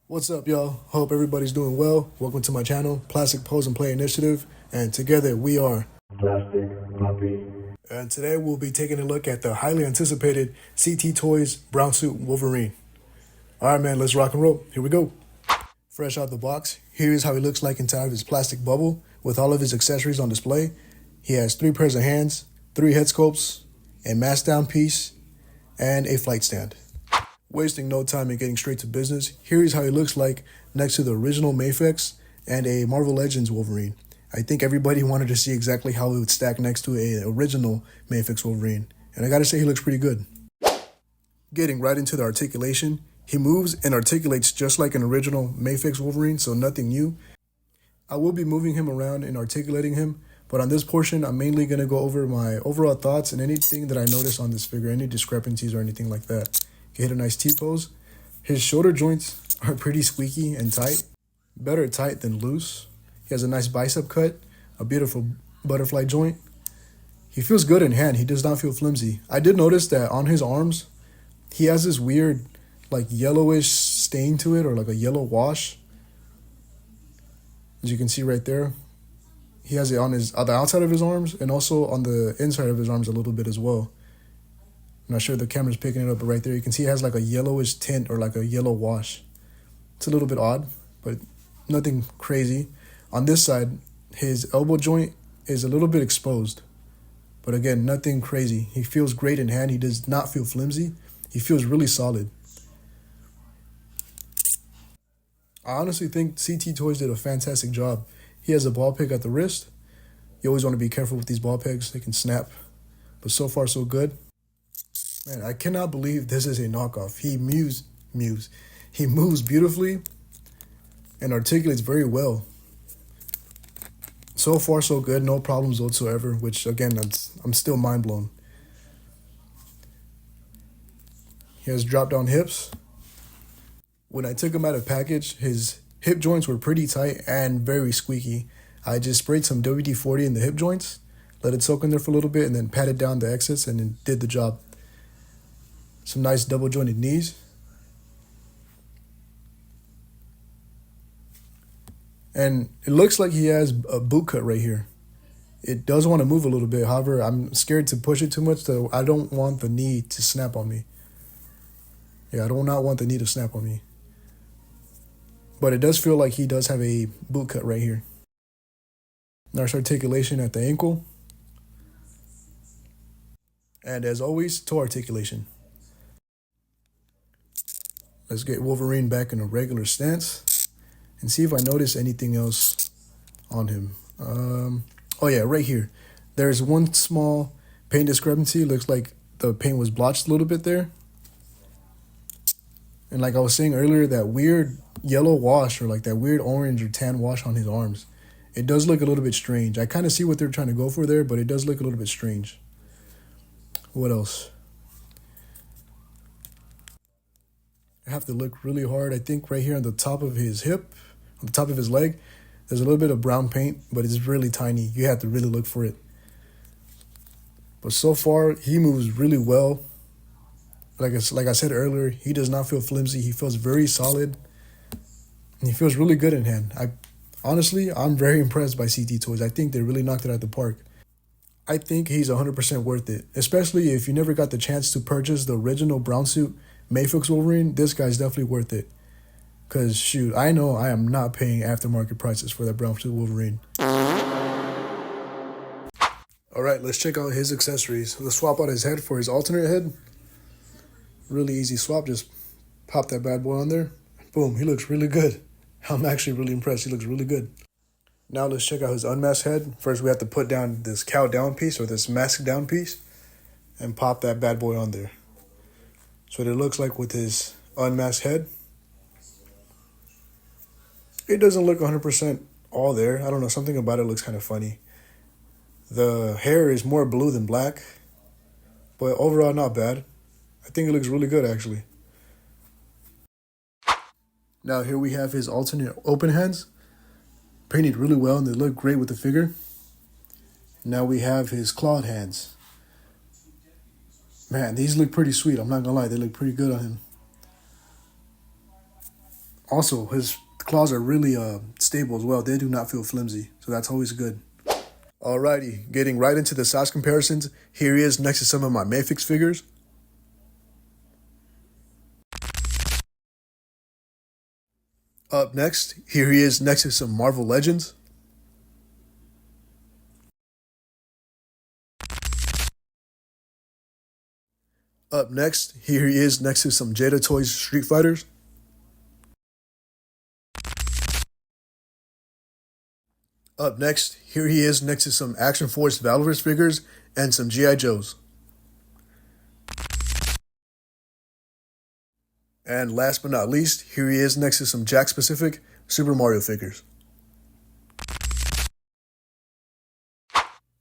What's up, y'all? Hope everybody's doing well. Welcome to my channel, Plastic Pose and Play Initiative, and together we are Plastic Puppy. And today we'll be taking a look at the highly anticipated CT Toys Brown Suit Wolverine. All right, man, let's rock and roll. Here we go. Fresh out the box, here's how he looks like inside of his plastic bubble with all of his accessories on display. He has 3 pairs of hands, 3 head sculpts, a mask down piece, and a flight stand. Wasting no time and getting straight to business, here is how he looks like next to the original Mafex and a Marvel Legends Wolverine. I think everybody wanted to see exactly how he would stack next to a original Mafex Wolverine, and I gotta say he looks pretty good. Getting right into the articulation, he moves and articulates just like an original Mafex Wolverine, so nothing new. I will be moving him around and articulating him, but on this portion, I'm mainly going to go over my overall thoughts and anything that I notice on this figure, any discrepancies or anything like that. He hit a nice T-pose. His shoulder joints are pretty squeaky and tight. Better tight than loose. He has a nice bicep cut, a beautiful butterfly joint. He feels good in hand. He does not feel flimsy. I did notice that on his arms, he has this weird like yellowish stain to it, or like a yellow wash. As you can see right there. He has it on the outside of his arms and also on the inside of his arms a little bit as well. I'm not sure if the camera's picking it up, but right there you can see it has like a yellowish tint or like a yellow wash. It's a little bit odd, but nothing crazy. On this side, his elbow joint is a little bit exposed. But again, nothing crazy. He feels great in hand. He does not feel flimsy. He feels really solid. I honestly think CT Toys did a fantastic job. He has a ball peg at the wrist. You always want to be careful with these ball pegs. They can snap. But so far, so good. Man, I cannot believe this is a knockoff. He moves beautifully and articulates very well. So far, so good. No problems whatsoever, which, again, I'm still mind blown. He has drop-down hips. When I took him out of package, his hip joints were pretty tight and very squeaky. I just sprayed some WD-40 in the hip joints, let it soak in there for a little bit, and then patted down the exits, and then did the job. Some nice double-jointed knees. And it looks like he has a boot cut right here. It does want to move a little bit. However, I'm scared to push it too much. So I don't want the knee to snap on me. Yeah, I do not want the knee to snap on me. But it does feel like he does have a boot cut right here. Nice articulation at the ankle. And as always, toe articulation. Let's get Wolverine back in a regular stance and see if I notice anything else on him. Oh yeah, right here. There's one small paint discrepancy. Looks like the paint was blotched a little bit there. And like I was saying earlier, that weird yellow wash or like that weird orange or tan wash on his arms. It does look a little bit strange. I kind of see what they're trying to go for there, but it does look a little bit strange. What else? I have to look really hard. I think right here on the top of his hip, on the top of his leg, there's a little bit of brown paint, but it's really tiny. You have to really look for it. But so far, he moves really well. Like I said earlier, he does not feel flimsy. He feels very solid. And he feels really good in hand. Honestly, I'm very impressed by CT Toys. I think they really knocked it out of the park. I think he's 100% worth it. Especially if you never got the chance to purchase the original brown suit Mafex Wolverine, this guy's definitely worth it. Because, shoot, I know I am not paying aftermarket prices for that brown suit Wolverine. Alright, let's check out his accessories. Let's swap out his head for his alternate head. Really easy swap. Just pop that bad boy on there. Boom, he looks really good. I'm actually really impressed. He looks really good. Now let's check out his unmasked head. First, we have to put down this cowl down piece or this mask down piece and pop that bad boy on there. So what it looks like with his unmasked head. It doesn't look 100% all there. I don't know, something about it looks kind of funny. The hair is more blue than black, but overall not bad. I think it looks really good actually. Now here we have his alternate open hands. Painted really well and they look great with the figure. Now we have his clawed hands. Man, these look pretty sweet. I'm not gonna lie, they look pretty good on him. Also, his claws are really stable as well. They do not feel flimsy, so that's always good. Alrighty, getting right into the size comparisons. Here he is next to some of my Mayfix figures. Up next, here he is next to some Marvel Legends. Up next, here he is next to some Jada Toys Street Fighters. Up next, here he is next to some Action Force Valorous figures and some G.I. Joes. And last but not least, here he is next to some Jack Specific Super Mario figures.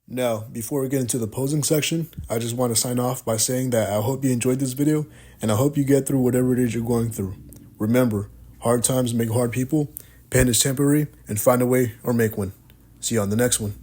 Now, before we get into the posing section, I just want to sign off by saying that I hope you enjoyed this video and I hope you get through whatever it is you're going through. Remember, hard times make hard people, pain is temporary, and find a way or make one. See you on the next one.